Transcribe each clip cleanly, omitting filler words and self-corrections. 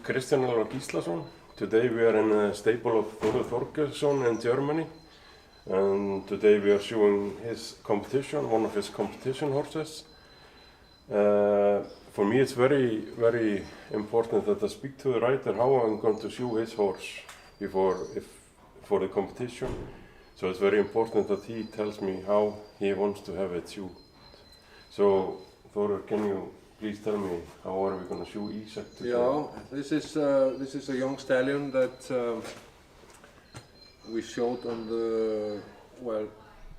Kristján Elvar Gíslason. Today we are in a stable of Hoof Cushion in Germany, and today we are showing his competition, one of his competition horses. For me it's very important that I speak to the rider how I'm going to show his horse for the competition. So it's very important that he tells me how he wants to have it shoot. So Þórir, can you please tell me how are we going to show Isak today? Yeah, this is a young stallion that we showed on the, well,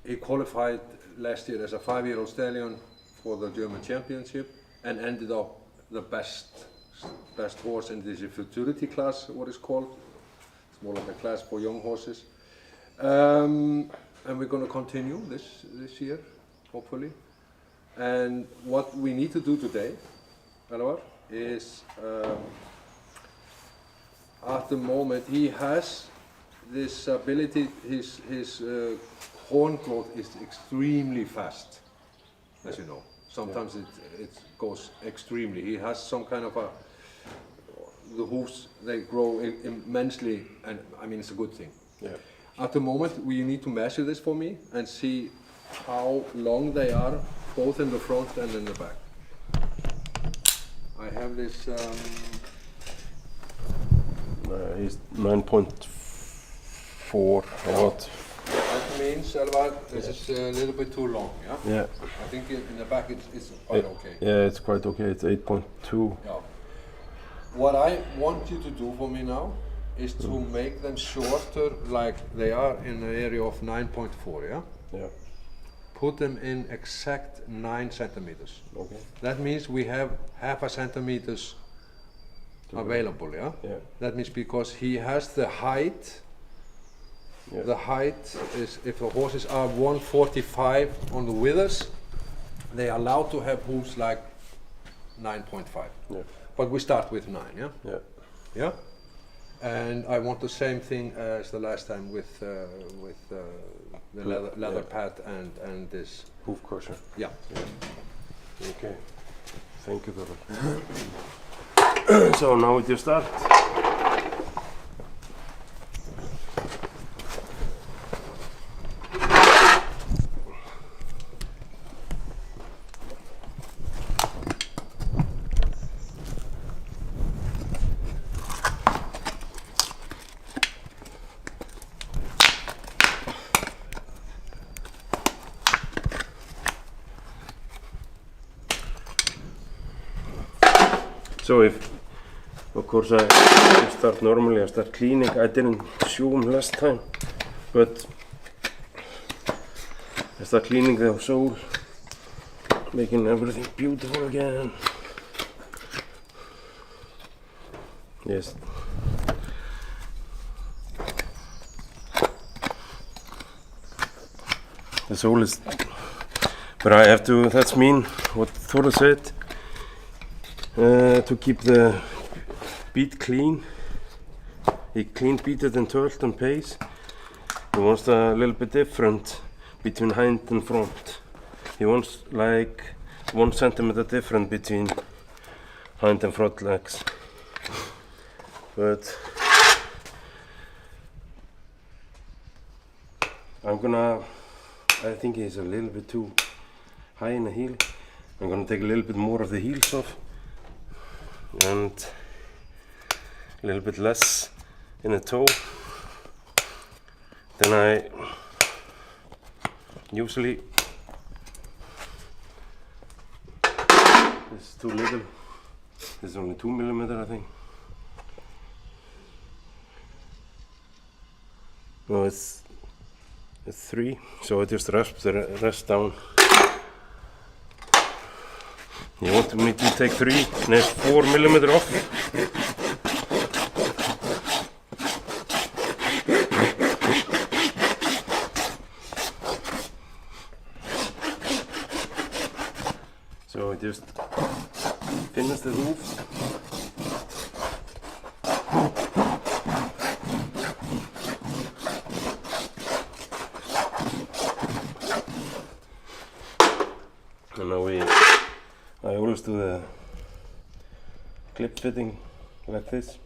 he qualified last year as a 5-year-old stallion for the German Championship and ended up the best horse in this futurity class, what it's called. It's more like a class for young horses. And we're going to continue this year, hopefully. And what we need to do today, Elvar, is at the moment he has this ability, his horn growth is extremely fast, as you know. Sometimes it goes extremely. He has some kind of the hooves, they grow immensely, and I mean it's a good thing. Yeah. At the moment we need to measure this for me and see how long they are, both in the front and in the back. I have this. He's 9.4 or what? That means, Elvar, this is a little bit too long, yeah? Yeah. I think in the back it's quite okay. Yeah, it's quite okay. It's 8.2. Yeah. What I want you to do for me now is to make them shorter, like they are in the area of 9.4, yeah? Yeah. Put them in exact 9 centimeters. Okay. That means we have half a centimeters available, yeah? Yeah. That means because he has the height. Yeah. The height is, if the horses are 145 on the withers, they are allowed to have hooves like 9.5. Yeah. But we start with 9, yeah? Yeah. Yeah? And I want the same thing as the last time with the leather pad and this Hoof cushion. Yeah. Okay. Thank you, Þórir. So now we just start. So if, of course, I start normally, I start cleaning. I didn't show him last time, but I start cleaning the sole, making everything beautiful again. Yes. The sole is, but I have to, that's mean what Þórir said. To keep the beat clean. He clean beated and twirled on pace. He wants a little bit different between hind and front. He wants like 1 centimeter different between hind and front legs. But I think he's a little bit too high in the heel. I'm gonna take a little bit more of the heels off and a little bit less in the toe. Then I usually, this is too little, this is only 2 millimeter I think. No, it's 3, so I just rasp the rest down. You want me to take 3 and it's 4 millimeter off. So I just finish the hooves. And now I always do the clip fitting like this.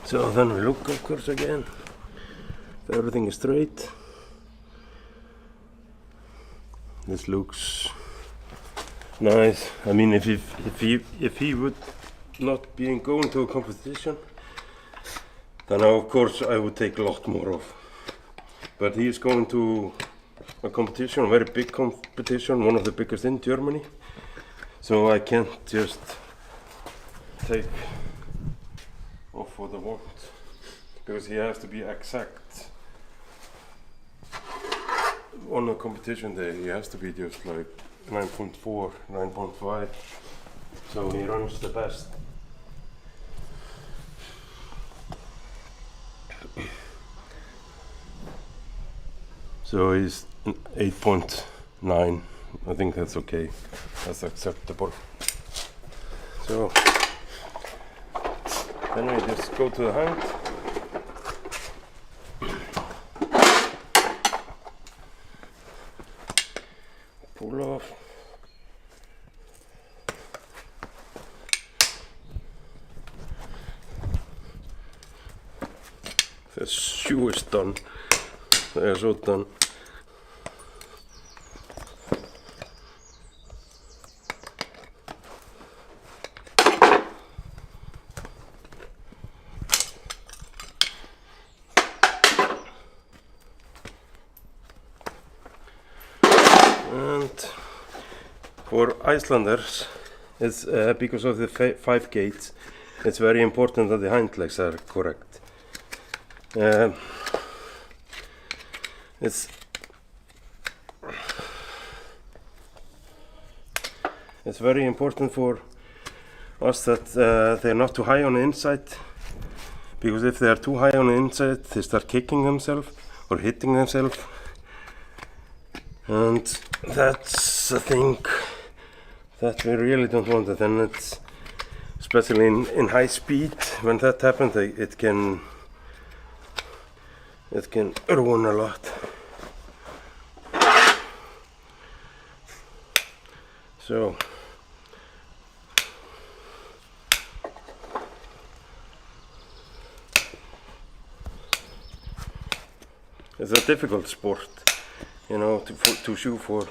So then we look, of course, again if everything is straight. This looks nice. I mean, if he would not be going to a competition, then of course I would take a lot more off. But he is going to a competition, a very big competition, one of the biggest in Germany. So I can't just take off what I want, because he has to be exact on a competition day. He has to be just like 9.4, 9.5, so he runs the best. So he's 8.9. I think that's okay. That's acceptable. So then we just go to the hind. Pull off. The shoe is done. They are so done. And for Icelanders, it's because of the 5 gates, it's very important that the hind legs are correct. It's very important for us that they're not too high on the inside, because if they are too high on the inside, they start kicking themselves or hitting themselves. And that's a thing that we really don't want. And it's especially in high speed, when that happens, it can ruin a lot. So it's a difficult sport, you know, to shoe for.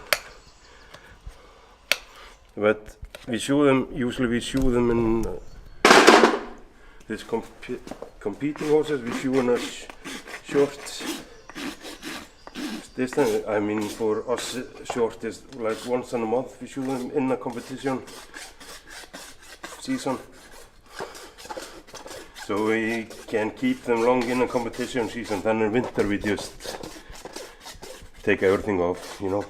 But we shoe them, usually we shoe them in this competing horses, we shoe in a short distance. I mean, for us short is like once in a month we shoe them in a competition season. So we can keep them long in a competition season, then in winter we just take everything off, you know.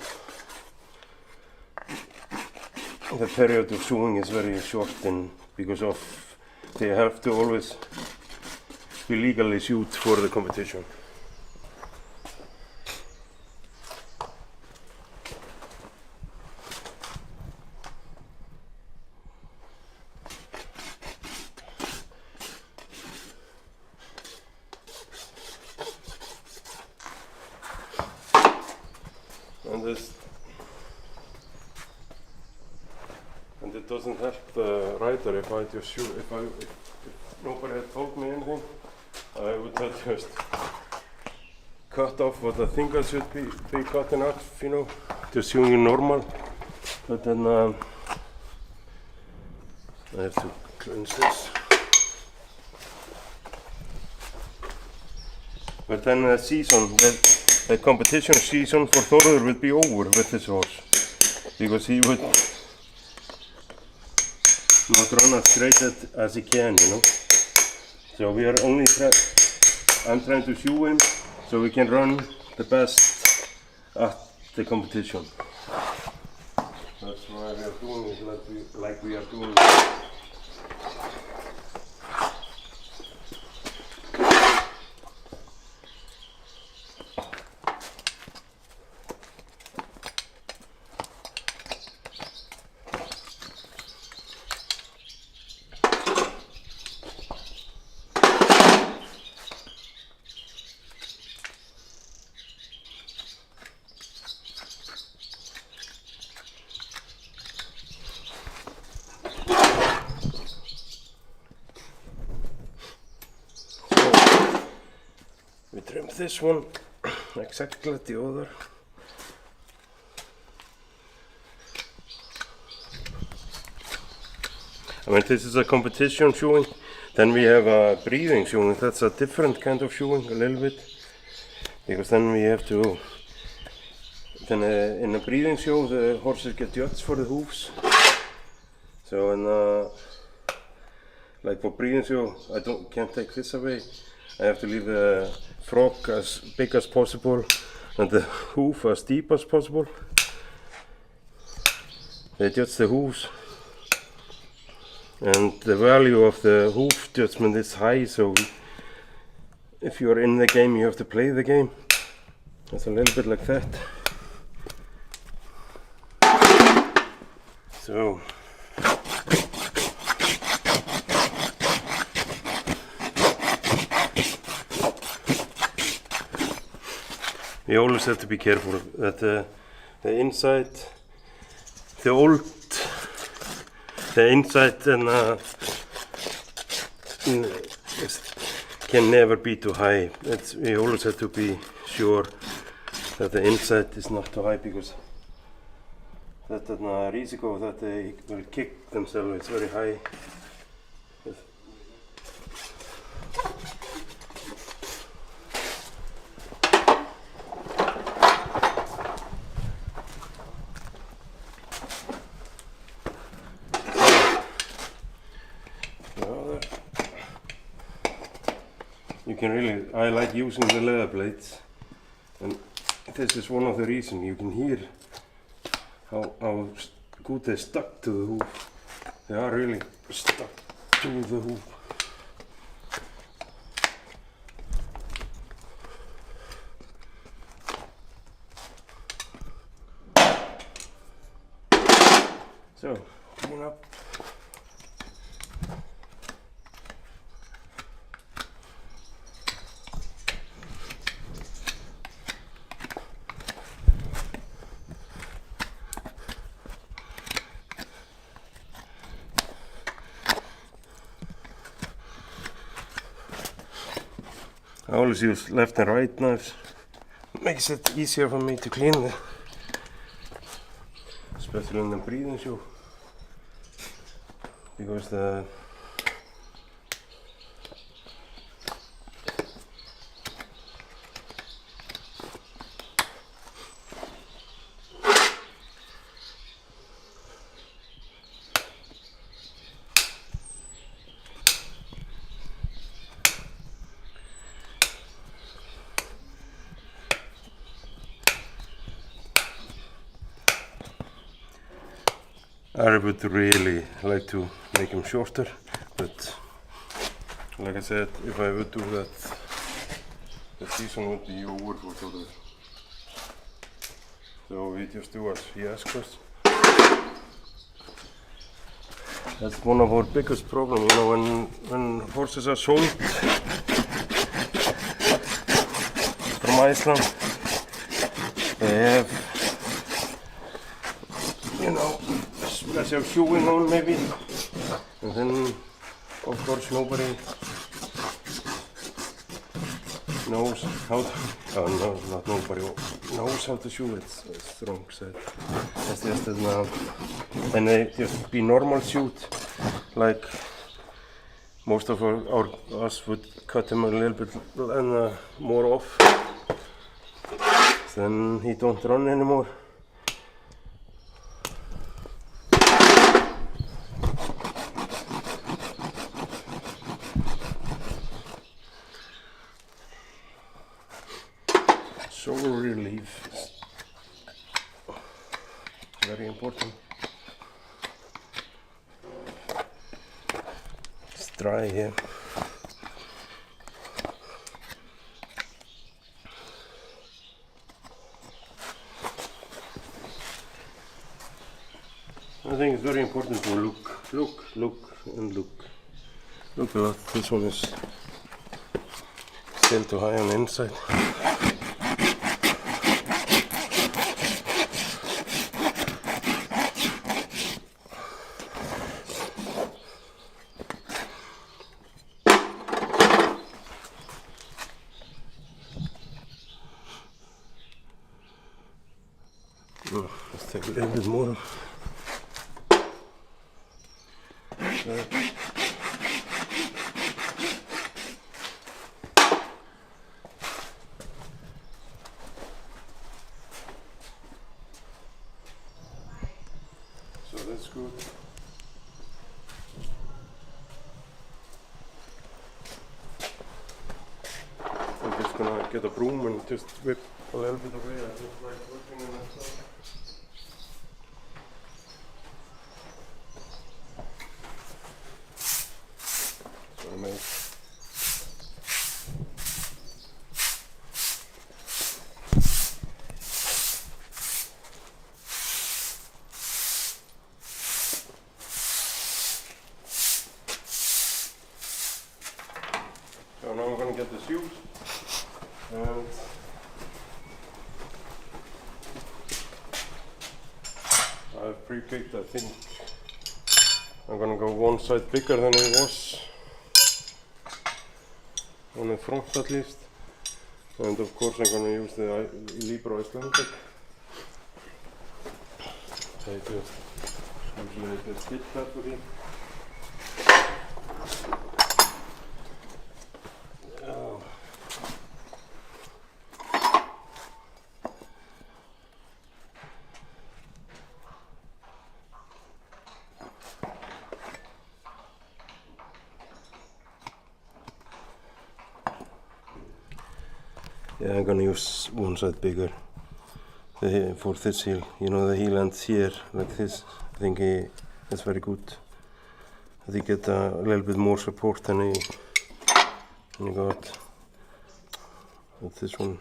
The period of shoeing is very short, and because of they have to always be legally shoed for the competition. And it doesn't help the rider if I just shoot. If nobody had told me anything, I would have just cut off what I think I should be cutting off, you know, just showing normal. But then I have to cleanse this. But then the season, the competition season for Þórður would be over with this horse, because he would not run as straight as he can, you know. So we are only I'm trying to shoe him so we can run the best at the competition. That's why we are doing it like we are doing it. We trim this one exactly like the other. I mean, this is a competition shoeing. Then we have a breathing shoeing. That's a different kind of shoeing a little bit, because then we have to. Then in a breathing show, the horses get judged for the hooves. So like for breathing show, I can't take this away. I have to leave the frog as big as possible and the hoof as deep as possible. They judge the hooves. And the value of the hoof judgment is high, so if you are in the game, you have to play the game. It's a little bit like that. So we always have to be careful that the inside, the inside can never be too high. We always have to be sure that the inside is not too high, because that risiko that they will kick themselves is very high. You can really, I like using the leather plates, and this is one of the reasons. You can hear how good they stuck to the hoof. They are really stuck to the hoof. So, clean up. I always use left and right knives. It makes it easier for me to clean, especially in the breathing shoe, because the I would really like to make them shorter, but like I said, if I would do that, the season would be over for today. So we just do as he asks us. That's one of our biggest problems, you know, when horses are sold from Iceland, they have, you know, special shoeing on maybe, and then of course nobody knows how to, no, not nobody knows how to shoe it. It's wrong said. It's just that and they just be normal shoot, like most of us would cut them a little bit and more off, then he don't run anymore. Sole relief is very important. It's dry here. I think it's very important to look, and look. Look at that, this one is still too high on the inside. Let's take a little bit more. So that's good. I'm just gonna get a broom and just whip a little bit away. I don't like working on that side. So I make So now I'm going to get the shoes and I've pre-picked. I think I'm going to go one side bigger than it was on the front at least, and of course I'm going to use the Libro Icelandic. I just usually stitch that with it. Yeah, I'm gonna use one side bigger for this heel. You know, the heel ends here like this. I think it's very good. I think get a little bit more support than you got with this one.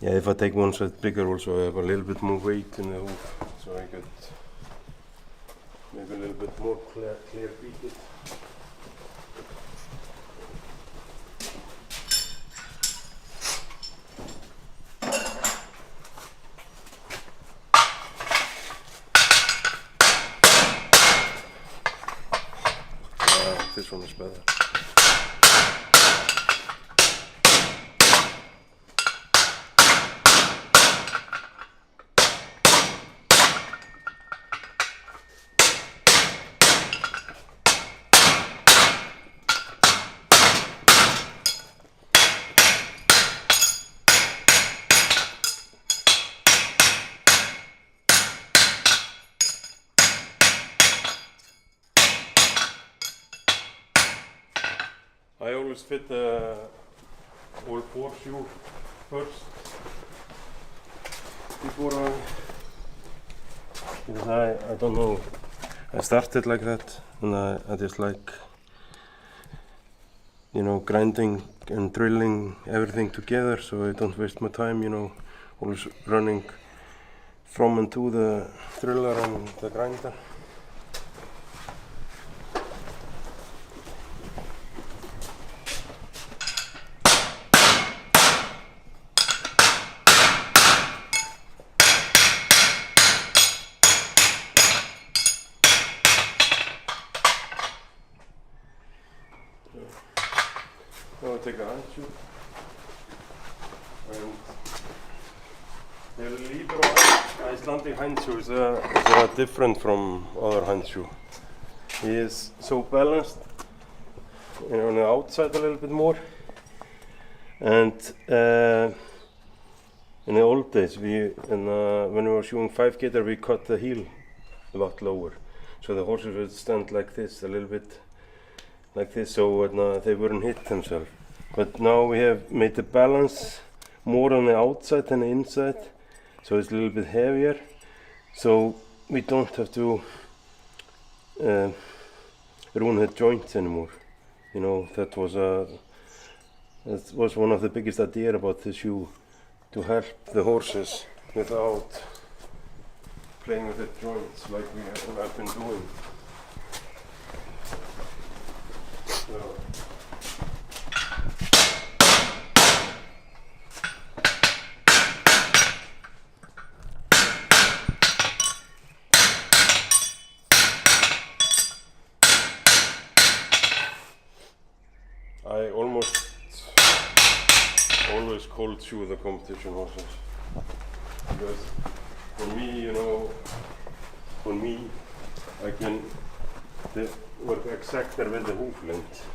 Yeah, if I take one side bigger also I have a little bit more weight in the hoof, so I get maybe a little bit more clear beaded. This one is better. I always fit the all four shoe first before because I don't know, I started like that and I just like, you know, grinding and drilling everything together so I don't waste my time, you know, always running from and to the driller and the grinder. Now I take a hind shoe, and the Libro Icelandic hind shoes are different from other hind shoe. He is so balanced, you know, on the outside a little bit more, and in the old days when we were shoeing 5-gaiter we cut the heel a lot lower, so the horses would stand like this a little bit. Like this, so they wouldn't hit themselves. But now we have made the balance more on the outside than the inside, so it's a little bit heavier. So we don't have to ruin the joints anymore. You know, that was one of the biggest ideas about this shoe, to help the horses without playing with the joints like I've been doing. I almost cold shoe, the competition horses. Because for me, you know, I can work exactly with the hoof length.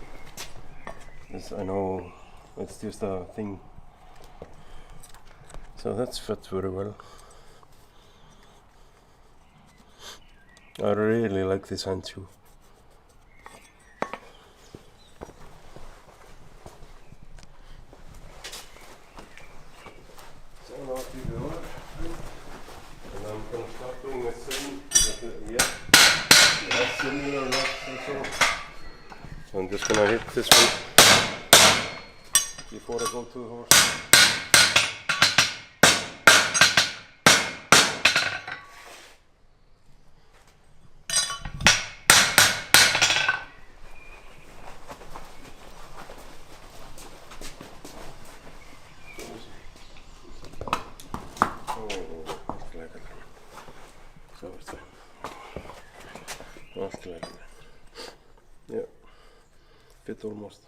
Yes, I know it's just a thing. So that's fit very well. I really like this hand shoe. So now keep it over. And I'm gonna start doing the same. Yeah, it has similar knots and so. So I'm just gonna hit this one before I go to the horse. Yeah, fit almost.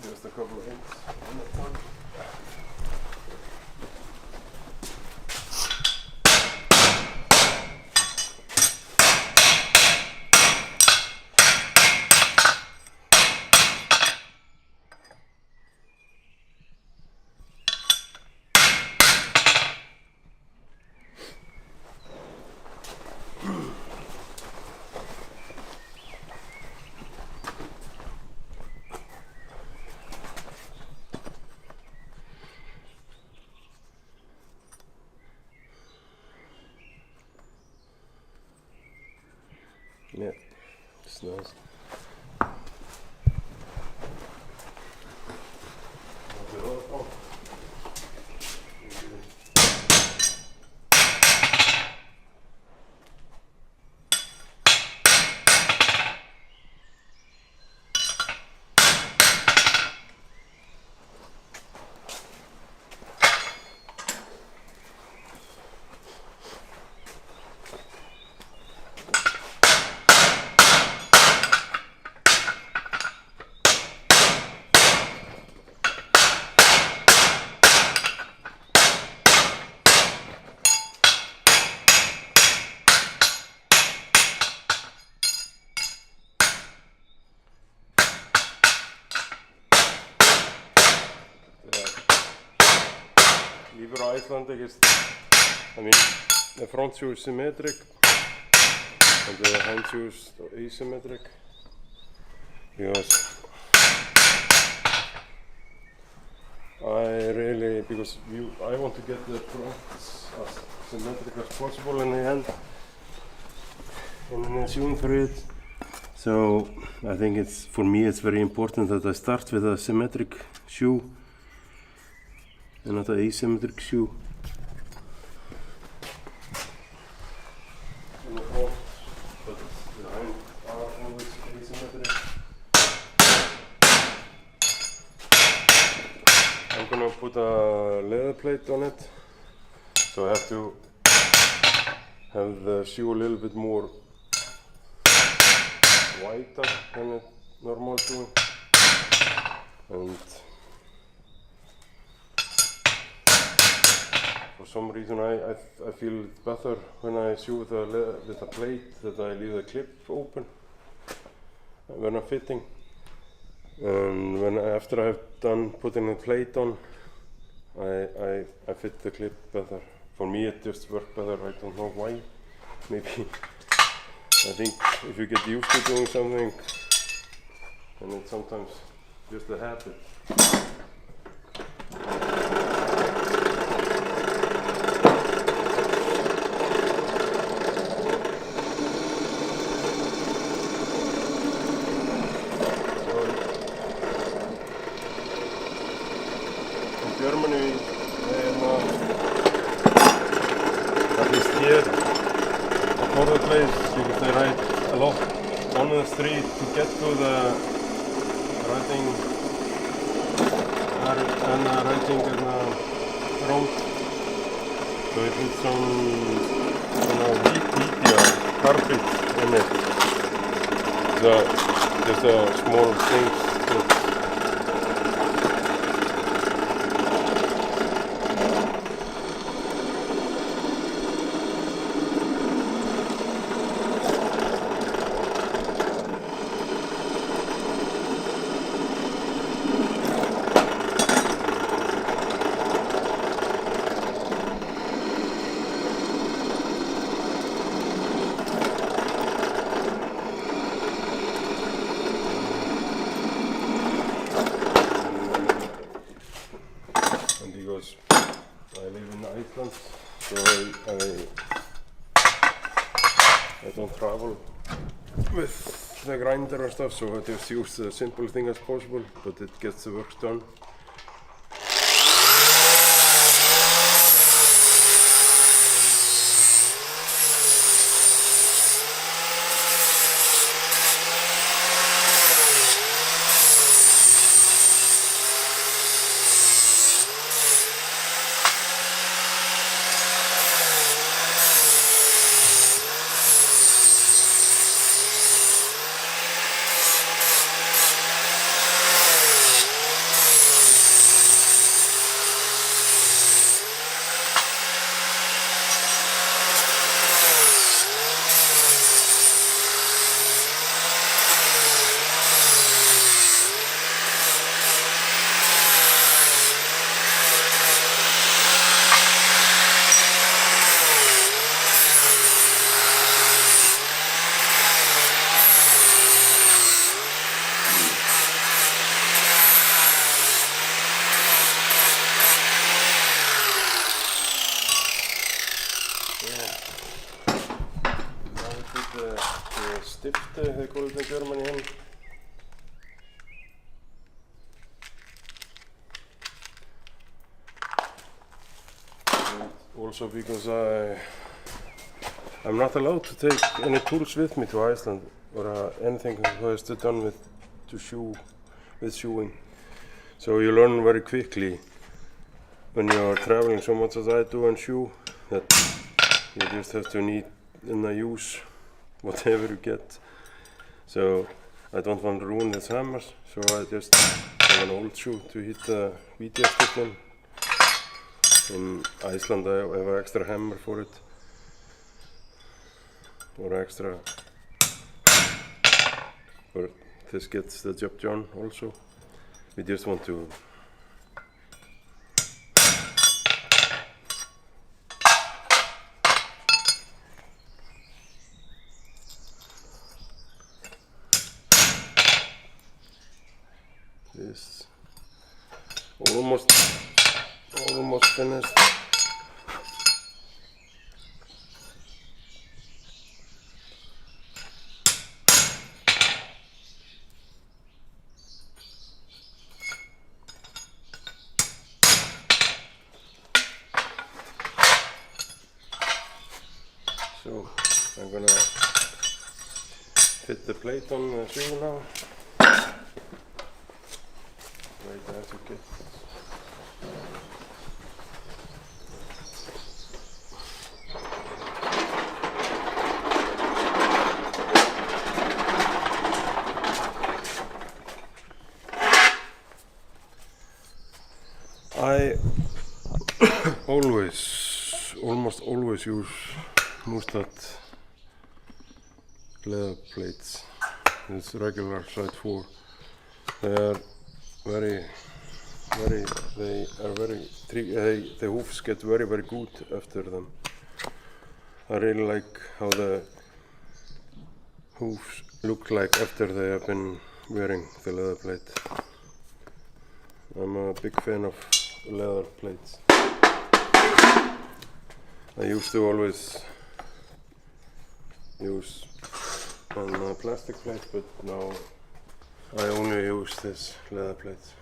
Just a couple of hints on that one. Yeah, it's nice. For Icelandic is, I mean, the front shoe is symmetric and the hind shoe is asymmetric, because I want to get the front as symmetric as possible in the hand and in the shoeing thread. So I think for me it's very important that I start with a symmetric shoe and not an asymmetric shoe. In the front, but the hind are always asymmetric. I'm gonna put a leather plate on it, so I have to have the shoe a little bit more wider than a normal shoe, and for some reason I feel it better when I shoe with a plate, that I leave the clip open when I'm fitting, and after I have done putting the plate on, I fit the clip better. For me it just works better, I don't know why. Maybe I think if you get used to doing something, and it's sometimes just a habit. Germany, at least here, for the place, because they ride a lot on the street to get to the riding in the road. So it needs some media carpet in it. Just a small things. Because I live in Iceland, so I don't travel with the grinder and stuff, so I just use the simple thing as possible, but it gets the work done. Stifte, they call it in Germany. And also because I'm not allowed to take any tools with me to Iceland or anything that has to done with shoeing. So you learn very quickly when you're traveling so much as I do and shoe that you just have to need and use whatever you get. So I don't want to ruin the hammers, so I just have an old shoe to hit the VTS stick in. In Iceland I have an extra hammer for it, or extra, but this gets the job done also. We just want to this almost finished. So I'm gonna fit the plate on the shoe now. Wait, that's okay. I almost always use Mustad leather plates. It's regular size 4. They are very the hooves get very good after them. I really like how the hooves look like after they have been wearing the leather plate. I'm a big fan of leather plates. I used to always use on plastic plates, but now I only use this leather plate.